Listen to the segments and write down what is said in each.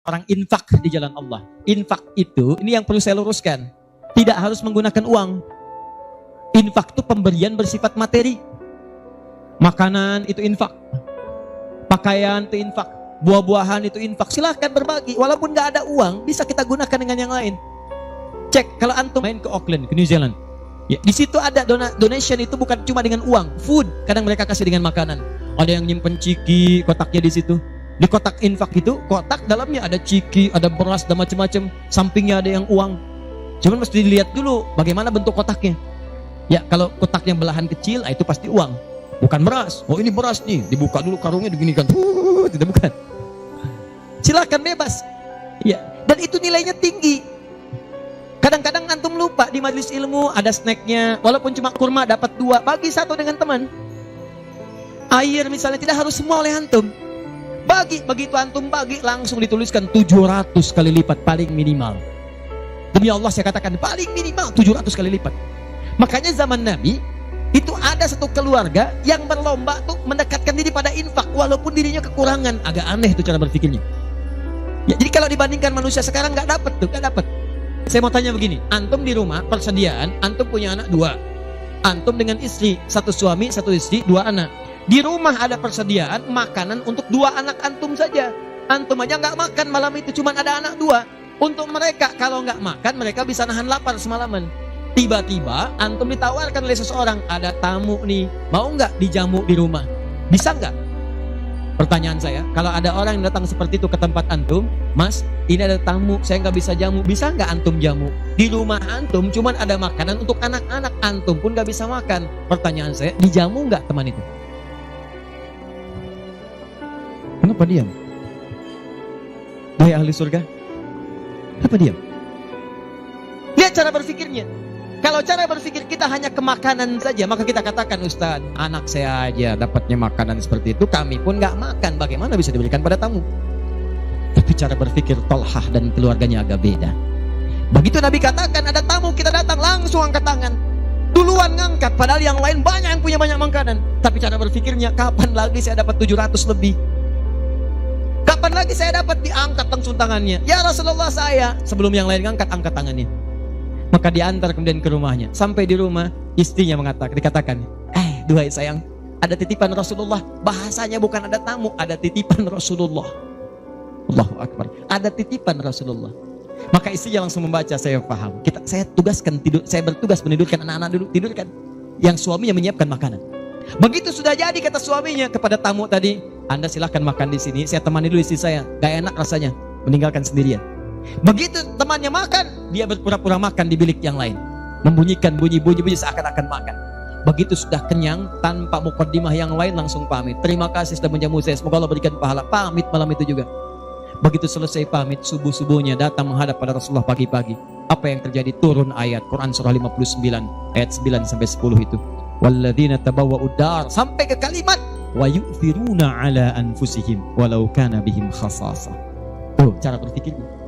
orang infak di jalan Allah. Infak itu, ini yang perlu saya luruskan, tidak harus menggunakan uang. Infak itu pemberian bersifat materi. Makanan itu infak, pakaian itu infak, buah-buahan itu infak. Silahkan berbagi, walaupun gak ada uang, bisa kita gunakan dengan yang lain. Cek, kalau antum main ke Auckland, ke New Zealand, ya, di situ ada donation itu bukan cuma dengan uang, food. Kadang mereka kasih dengan makanan. Ada yang nyimpen ciki, kotaknya di situ. Di kotak infak itu, kotak dalamnya ada ciki, ada beras, dan macam-macam. Sampingnya ada yang uang. Cuman mesti dilihat dulu bagaimana bentuk kotaknya. Ya, kalau kotaknya belahan kecil, itu pasti uang, bukan beras. Oh, ini beras nih, dibuka dulu karungnya, diginikan. Tidak, bukan. Silakan bebas. Ya, dan itu nilainya tinggi. Kadang-kadang antum lupa di majelis ilmu ada snacknya, walaupun cuma kurma dapat 2, bagi 1 dengan teman. Air misalnya tidak harus semua oleh antum. Bagi, begitu antum bagi langsung dituliskan 700 kali lipat paling minimal. Demi Allah saya katakan paling minimal 700 kali lipat. Makanya zaman Nabi itu ada satu keluarga yang berlomba tuh mendekatkan diri pada infak walaupun dirinya kekurangan. Agak aneh tuh cara berpikirnya. Ya, jadi kalau dibandingkan manusia sekarang nggak dapat tuh, nggak dapat. Saya mau tanya begini, antum di rumah persediaan, antum punya anak 2, antum dengan istri, 1 suami 1 istri 2 anak. Di rumah ada persediaan makanan untuk 2 anak antum saja. Antum aja nggak makan malam itu, cuma ada anak 2. Untuk mereka kalau nggak makan mereka bisa nahan lapar semalaman. Tiba-tiba antum ditawarkan oleh seseorang, ada tamu nih, mau nggak dijamu di rumah? Bisa nggak? Pertanyaan saya, kalau ada orang yang datang seperti itu ke tempat antum, Mas, ini ada tamu, saya nggak bisa jamu, bisa nggak antum jamu? Di rumah antum cuman ada makanan untuk anak-anak, antum pun nggak bisa makan. Pertanyaan saya, dijamu nggak teman itu? Kenapa diam? Wahai ahli surga, kenapa diam? Lihat cara berpikirnya. Kalau cara berpikir kita hanya ke makanan saja, maka kita katakan, Ustaz, anak saya aja dapatnya makanan seperti itu, kami pun gak makan, bagaimana bisa diberikan pada tamu? Tapi cara berpikir Tolhah dan keluarganya agak beda. Begitu Nabi katakan ada tamu, kita datang langsung angkat tangan, duluan ngangkat, padahal yang lain banyak yang punya banyak makanan. Tapi cara berpikirnya, kapan lagi saya dapat 700 lebih? Kapan lagi saya dapat? Diangkat langsung tangannya. Ya Rasulullah, saya. Sebelum yang lain ngangkat, angkat tangannya. Maka diantar kemudian ke rumahnya. Sampai di rumah, istrinya dikatakan, duhai sayang, ada titipan Rasulullah. Bahasanya bukan ada tamu, ada titipan Rasulullah. Allahu Akbar. Ada titipan Rasulullah. Maka istrinya langsung membaca, saya paham. Saya bertugas menidurkan anak-anak dulu, tidurkan. Yang suaminya menyiapkan makanan. Begitu sudah jadi, kata suaminya kepada tamu tadi, Anda silahkan makan di sini, saya temani dulu istri saya. Gak enak rasanya meninggalkan sendirian. Begitu temannya makan, dia berpura-pura makan di bilik yang lain, membunyikan bunyi-bunyi seakan-akan makan. Begitu sudah kenyang, tanpa mukaddimah yang lain langsung pamit. Terima kasih sudah menjamu saya, semoga Allah berikan pahala. Pamit malam itu juga. Begitu selesai pamit, subuh-subuhnya datang menghadap pada Rasulullah pagi-pagi. Apa yang terjadi? Turun ayat Quran surah 59 ayat 9 sampai 10 itu. Walladzina tabawwa'ud dar, sampai ke kalimat wa yu'thiruna ala anfusihim walau kana bihim khasasah. Tuh cara berpikirnya.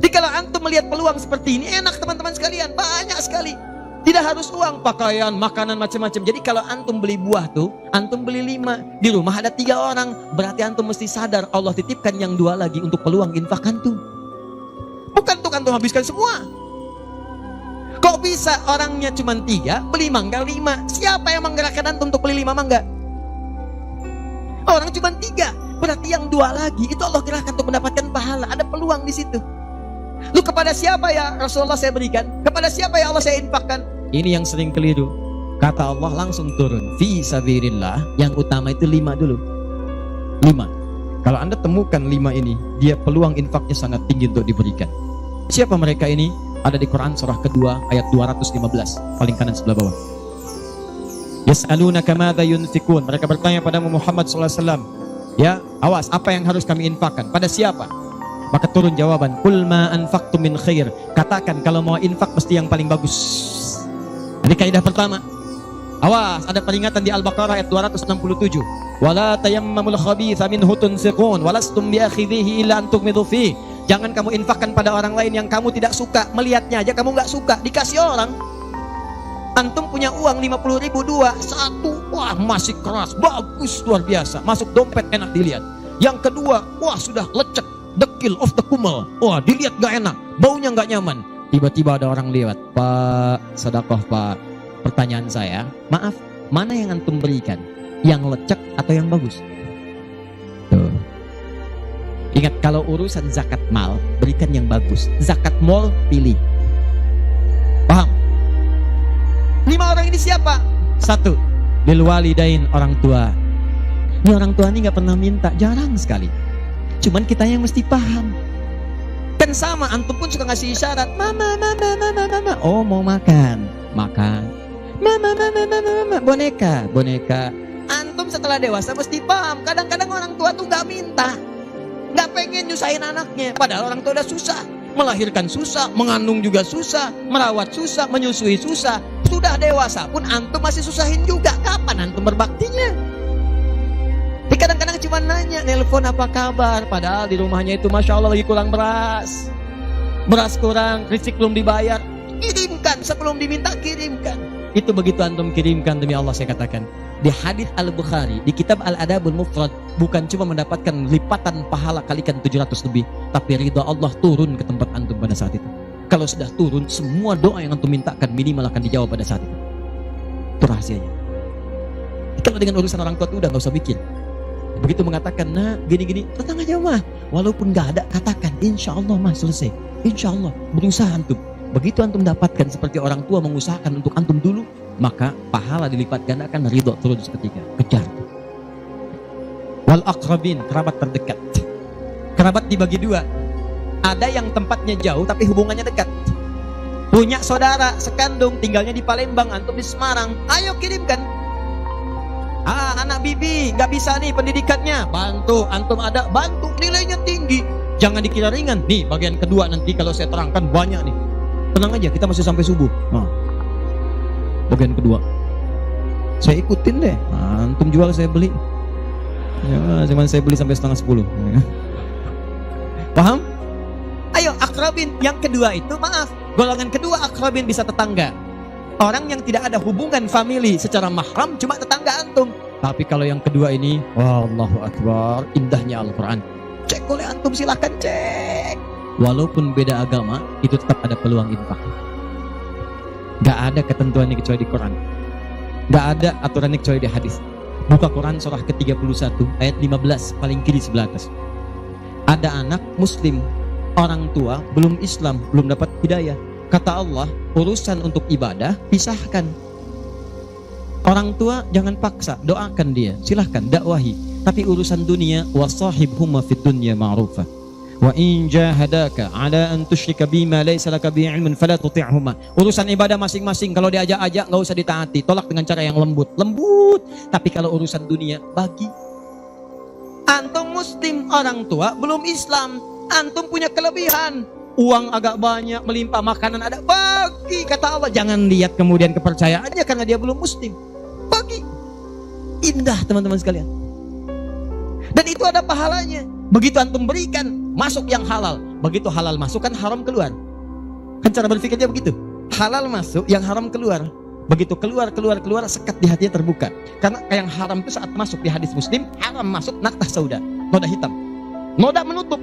Jadi kalau antum melihat peluang seperti ini, enak teman-teman sekalian, banyak sekali. Tidak harus uang, pakaian, makanan, macam-macam. Jadi kalau antum beli buah tuh, antum beli 5, di rumah ada 3 orang, berarti antum mesti sadar Allah titipkan yang 2 lagi untuk peluang infak antum. Bukan untuk antum habiskan semua. Kok bisa orangnya cuma 3, beli mangga 5? Siapa yang menggerakkan antum untuk beli 5 mangga? Orang cuma 3, berarti yang 2 lagi itu Allah gerakkan untuk mendapatkan pahala. Ada peluang di situ. Lu kepada siapa ya Rasulullah saya berikan? Kepada siapa ya Allah saya infakkan? Ini yang sering keliru. Kata Allah langsung turun, fi sabilillah, yang utama itu 5 dulu. 5. Kalau Anda temukan 5 ini, dia peluang infaknya sangat tinggi untuk diberikan. Siapa mereka ini? Ada di Quran surah kedua ayat 215, paling kanan sebelah bawah. Yas'alunaka madza yunfikun. Mereka bertanya pada Muhammad sallallahu alaihi wasallam, ya, awas, apa yang harus kami infakkan? Pada siapa? Maka turun jawaban, qul ma anfaqtum min khair. Katakan kalau mau infak mesti yang paling bagus. Ini kaidah pertama. Awas, ada peringatan di Al-Baqarah ayat 267. Wala tayammamul khabitha minhu tunfiqun walastum biakhidhihi illa an tughmidu fi. Jangan kamu infakkan pada orang lain yang kamu tidak suka. Melihatnya aja kamu nggak suka, dikasih orang. Antum punya uang 50.000 2, 1, wah masih keras, bagus, luar biasa. Masuk dompet enak dilihat. Yang kedua, wah sudah lecek, dekil of the kumel. Wah, dilihat gak enak, baunya gak nyaman. Tiba-tiba ada orang lewat, Pak, sedekah Pak. Pertanyaan saya, maaf, mana yang antum berikan? Yang lecek atau yang bagus? Tuh. Ingat, kalau urusan zakat mal, berikan yang bagus. Zakat mal, pilih. Paham? 5 orang ini siapa? 1, lil walidain, orang tua. Ini orang tua ini gak pernah minta, jarang sekali. Cuman kita yang mesti paham. Kan sama, antum pun suka ngasih isyarat, mama, mama, mama, mama. Oh, mau makan, makan. Mama, mama, mama, mama, boneka, boneka. Antum setelah dewasa mesti paham. Kadang-kadang orang tua tuh gak minta, gak pengen nyusahin anaknya. Padahal orang tua udah susah, melahirkan susah, mengandung juga susah, merawat susah, menyusui susah. Sudah dewasa pun antum masih susahin juga. Kapan antum berbaktinya? Kadang-kadang cuma nanya, nelpon apa kabar, padahal di rumahnya itu Masya Allah lagi kurang beras. Beras kurang, listrik belum dibayar. Kirimkan, sebelum diminta kirimkan. Itu begitu antum kirimkan, demi Allah saya katakan, di hadits Al-Bukhari, di kitab Al-Adabul Mufrad, bukan cuma mendapatkan lipatan pahala kalikan 700 lebih, tapi ridha Allah turun ke tempat antum pada saat itu. Kalau sudah turun, semua doa yang antum mintakan minimal akan dijawab pada saat itu. Itu rahasianya. Kalau dengan urusan orang tua itu udah gak usah mikir. Begitu mengatakan, nah gini-gini, datang aja mah. Walaupun gak ada, katakan, insya Allah mah selesai. Insya Allah, berusaha antum. Begitu antum dapatkan seperti orang tua mengusahakan untuk antum dulu, maka pahala dilipat gandakan, ridho turun seketika. Kejar. Wal aqrabin, kerabat terdekat. Kerabat dibagi 2. Ada yang tempatnya jauh tapi hubungannya dekat. Punya saudara sekandung, tinggalnya di Palembang, antum di Semarang. Ayo kirimkan. Anak bibi gak bisa nih pendidikannya, bantu, antum ada, bantu, nilainya tinggi. Jangan dikira ringan. Nih bagian kedua nanti kalau saya terangkan banyak nih. Tenang aja, kita masih sampai subuh. Bagian kedua saya ikutin deh. Antum jual saya beli. Ya, cuman saya beli sampai 9:30. Paham? Ayo akrabin. Yang kedua itu, maaf, golongan kedua akrabin bisa tetangga. Orang yang tidak ada hubungan famili secara mahram, cuma tetangga antum. Tapi kalau yang kedua ini, Allahu Akbar, indahnya Al-Quran. Cek oleh antum, silakan cek. Walaupun beda agama, itu tetap ada peluang infak. Gak ada ketentuannya kecuali di Quran. Gak ada aturannya kecuali di hadis. Buka Quran surah ke-31 ayat 15, paling kiri sebelah atas. Ada anak muslim, orang tua belum Islam, belum dapat hidayah. Kata Allah, urusan untuk ibadah pisahkan. Orang tua jangan paksa, doakan dia, silahkan dakwahi. Tapi urusan dunia, wasahibhuma fid dunya ma'rufa. Wa in jahadaka ala an tusyrika bima laysa laka bihi ilmun fala tuti'huma. Urusan ibadah masing-masing, kalau diajak-ajak enggak usah ditaati, tolak dengan cara yang lembut. Tapi kalau urusan dunia, bagi. Antum muslim, orang tua belum Islam, antum punya kelebihan. Uang agak banyak, melimpah, makanan ada, bagi. Kata Allah, jangan lihat kemudian kepercayaannya karena dia belum muslim. Bagi. Indah teman-teman sekalian. Dan itu ada pahalanya. Begitu antum berikan, masuk yang halal. Begitu halal masuk, kan haram keluar. Kan cara berpikirnya begitu. Halal masuk, yang haram keluar. Begitu keluar, sekat di hatinya terbuka. Karena yang haram itu saat masuk di hadis Muslim, haram masuk naktah sauda, noda hitam. Noda menutup.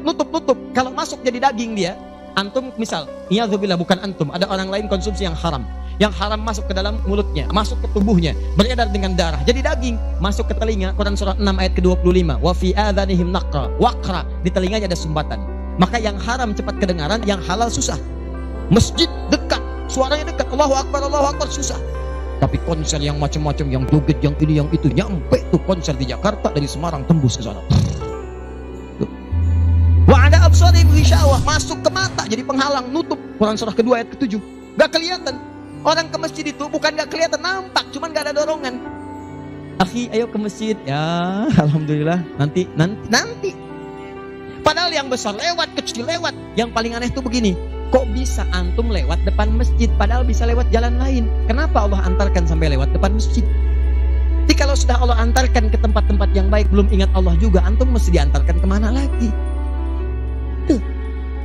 Kalau masuk jadi daging dia, antum misal, iyadzubillah, bukan antum, ada orang lain konsumsi yang haram. Yang haram masuk ke dalam mulutnya, masuk ke tubuhnya, beredar dengan darah, jadi daging, masuk ke telinga. Quran surah 6 ayat ke-25. Wa fi adhanihim waqra, di telinganya ada sumbatan. Maka yang haram cepat kedengaran, yang halal susah. Masjid dekat, suaranya dekat, Allahu Akbar, susah. Tapi konser yang macam-macam, yang joget, yang ini, yang itu, nyampe tuh konser di Jakarta dari Semarang tembus ke sana. Wa ada absarihim ghisyawah, masuk ke mata jadi penghalang, nutup. Quran surah kedua ayat ke-7. Gak kelihatan. Orang ke masjid itu bukan gak kelihatan, nampak, cuman gak ada dorongan. Akhi, ayo ke masjid. Ya, alhamdulillah, nanti. Padahal yang besar lewat, kecil lewat. Yang paling aneh itu begini, kok bisa antum lewat depan masjid padahal bisa lewat jalan lain? Kenapa Allah antarkan sampai lewat depan masjid? Jadi kalau sudah Allah antarkan ke tempat-tempat yang baik, belum ingat Allah juga, antum mesti diantarkan kemana lagi? Tuh.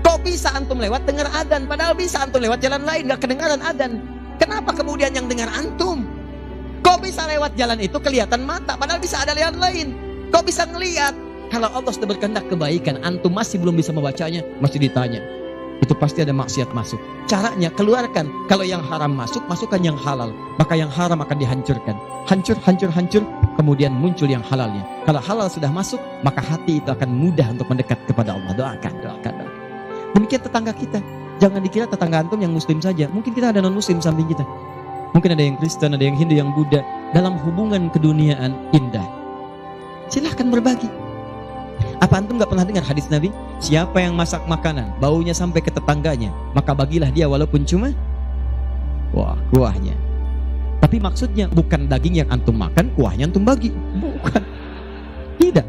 Kok bisa antum lewat dengar adzan padahal bisa antum lewat jalan lain, gak kedengaran adzan? Kenapa kemudian yang dengar antum? Kok bisa lewat jalan itu kelihatan mata padahal bisa ada jalan lain? Kok bisa ngelihat? Kalau Allah sudah berkehendak kebaikan, antum masih belum bisa membacanya, masih ditanya. Itu pasti ada maksiat masuk. Caranya keluarkan. Kalau yang haram masuk, masukkan yang halal. Maka yang haram akan dihancurkan. Hancur, hancur, hancur. Kemudian muncul yang halalnya. Kalau halal sudah masuk, maka hati itu akan mudah untuk mendekat kepada Allah. Doakan, doakan, doakan. Demikian tetangga kita. Jangan dikira tetangga antum yang muslim saja. Mungkin kita ada non-muslim samping kita. Mungkin ada yang Kristen, ada yang Hindu, yang Buddha. Dalam hubungan keduniaan indah. Silahkan berbagi. Apa antum gak pernah dengar hadis Nabi? Siapa yang masak makanan, baunya sampai ke tetangganya, maka bagilah dia walaupun cuma kuahnya. Tapi maksudnya bukan daging yang antum makan, kuahnya antum bagi. Bukan. Tidak.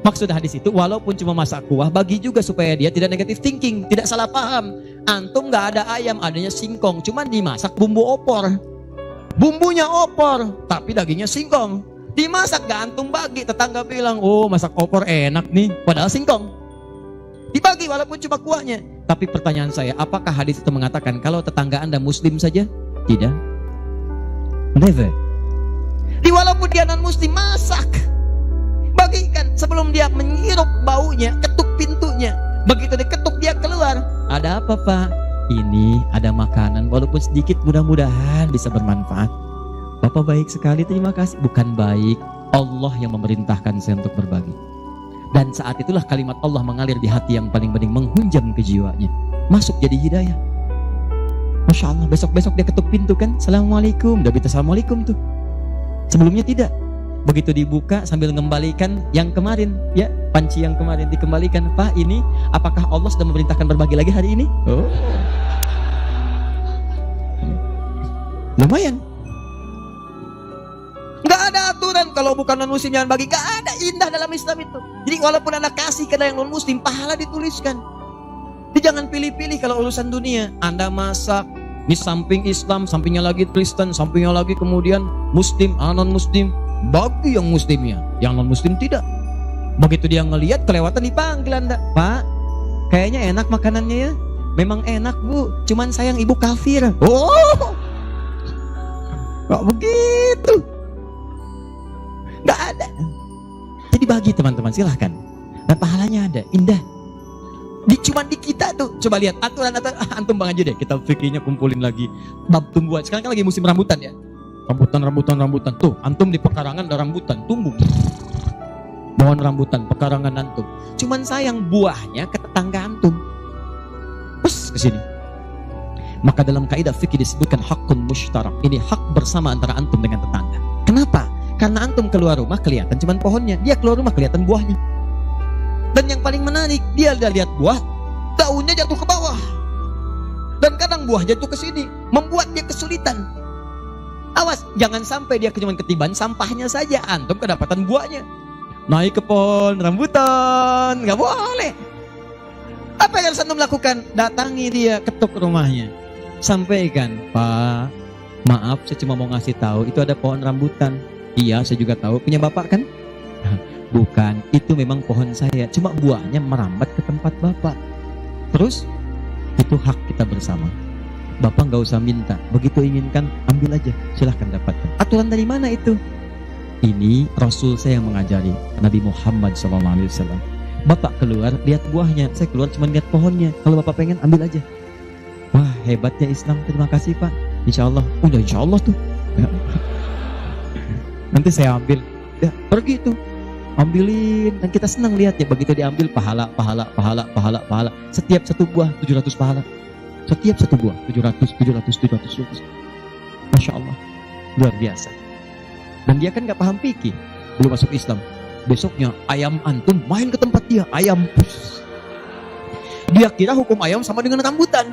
Maksud hadis itu walaupun cuma masak kuah, bagi juga supaya dia tidak negatif thinking, tidak salah paham. Antum gak ada ayam, adanya singkong, cuma dimasak bumbu opor. Bumbunya opor, tapi dagingnya singkong. Dimasak gak antum bagi, tetangga bilang, oh masak opor enak nih, padahal singkong. Dibagi walaupun cuma kuahnya. Tapi pertanyaan saya, apakah hadis itu mengatakan kalau tetangga anda muslim saja? Tidak. Never. Walaupun dia non muslim, masak, bagikan. Sebelum dia menghirup baunya, ketuk pintunya. Begitu diketuk dia keluar. Ada apa pak? Ini ada makanan, walaupun sedikit, mudah-mudahan bisa bermanfaat. Bapak baik sekali, terima kasih. Bukan baik, Allah yang memerintahkan saya untuk berbagi. Dan saat itulah kalimat Allah mengalir di hati yang paling bening, menghunjam ke jiwanya. Masuk jadi hidayah. Masya Allah, besok-besok dia ketuk pintu kan, Assalamualaikum. Udah bisa Assalamualaikum tuh. Sebelumnya tidak. Begitu dibuka sambil mengembalikan yang kemarin, ya panci yang kemarin dikembalikan. Pak, ini apakah Allah sudah memerintahkan berbagi lagi hari ini? Oh, lumayan. Gak ada aturan kalau bukan non muslim jangan bagi. Gak ada, indah dalam Islam itu. Jadi walaupun anda kasih ke yang non muslim, pahala dituliskan. Jadi jangan pilih-pilih kalau urusan dunia. Anda masak di samping Islam, sampingnya lagi Kristen, sampingnya lagi kemudian muslim, non muslim. Bagi yang muslimnya, yang non muslim tidak. Begitu dia ngelihat kelewatan, dipanggil anda, Pak, kayaknya enak makanannya ya. Memang enak bu, cuman sayang ibu kafir. Oh, kok begitu? Gak ada. Jadi bagi teman-teman, silahkan. Dan pahalanya ada, indah. Cuman di kita tuh, coba lihat aturan-aturan. Antum bang aja deh, kita fikirnya kumpulin lagi. Bab tumbuhan, sekarang kan lagi musim rambutan ya. Rambutan. Tuh, antum di pekarangan ada rambutan, tumbuh. Pohon rambutan, pekarangan antum. Cuman sayang buahnya ke tetangga antum. Terus ke sini. Maka dalam kaidah fikih disebutkan hakun mushtarak. Ini hak bersama antara antum dengan tetangga. Kenapa? Karena antum keluar rumah kelihatan cuman pohonnya, dia keluar rumah kelihatan buahnya. Dan yang paling menarik, dia udah lihat buah, daunnya jatuh ke bawah. Dan kadang buah jatuh ke sini, membuat dia kesulitan. Awas, jangan sampai dia cuma ketiban sampahnya saja, antum kedapatan buahnya. Naik ke pohon rambutan, nggak boleh. Apa yang harus antum lakukan? Datangi dia, ketuk rumahnya, sampaikan, Pak, maaf, saya cuma mau ngasih tahu, itu ada pohon rambutan. Iya, saya juga tahu, punya bapak kan? Bukan, itu memang pohon saya, cuma buahnya merambat ke tempat bapak. Terus, itu hak kita bersama. Bapak nggak usah minta, begitu inginkan ambil aja, silahkan dapatkan. Aturan dari mana itu? Ini Rasul saya yang mengajari, Nabi Muhammad SAW. Bapak keluar lihat buahnya, saya keluar cuma lihat pohonnya. Kalau bapak pengen ambil aja. Wah hebatnya Islam, terima kasih pak. Insya Allah, udah insya Allah tuh. Ya. Nanti saya ambil, ya pergi tuh, ambilin. Dan kita senang lihat ya, begitu diambil pahala. Setiap satu buah 700 pahala. Setiap satu buah 700. Masya Allah, luar biasa. Dan dia kan gak paham fikih, belum masuk Islam. Besoknya ayam antum main ke tempat dia, ayam. Dia kira hukum ayam sama dengan rambutan.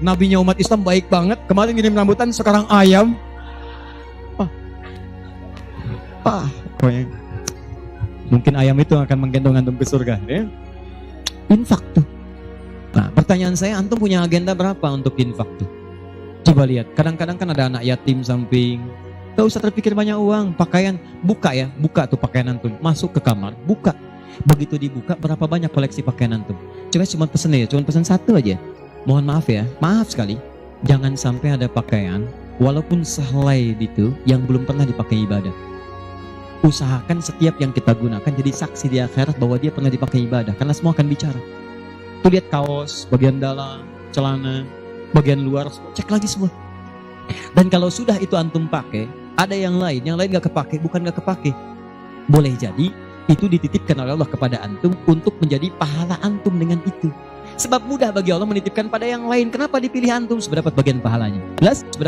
Nabinya umat Islam baik banget. Kemarin ngirim rambutan, sekarang ayam. Pokoknya mungkin ayam itu akan menggendong antum ke surga ya? Infak tuh. Nah pertanyaan saya, antum punya agenda berapa untuk infak tuh? Coba lihat, kadang-kadang kan ada anak yatim samping. Gak usah terpikir banyak uang. Pakaian, buka tuh pakaian antum, masuk ke kamar, buka. Begitu dibuka, berapa banyak koleksi pakaian antum? Coba cuma pesen satu aja. Mohon maaf ya, maaf sekali, jangan sampai ada pakaian walaupun sehelai itu yang belum pernah dipakai ibadah. Usahakan setiap yang kita gunakan jadi saksi di akhirat bahwa dia pernah dipakai ibadah, karena semua akan bicara. Tuh lihat kaos, bagian dalam, celana, bagian luar, cek lagi semua. Dan kalau sudah itu antum pakai, ada yang lain gak kepake, bukan gak kepake. Boleh jadi itu dititipkan oleh Allah kepada antum untuk menjadi pahala antum dengan itu. Sebab mudah bagi Allah menitipkan pada yang lain. Kenapa dipilih antum seberapa bagian pahalanya? Jelas?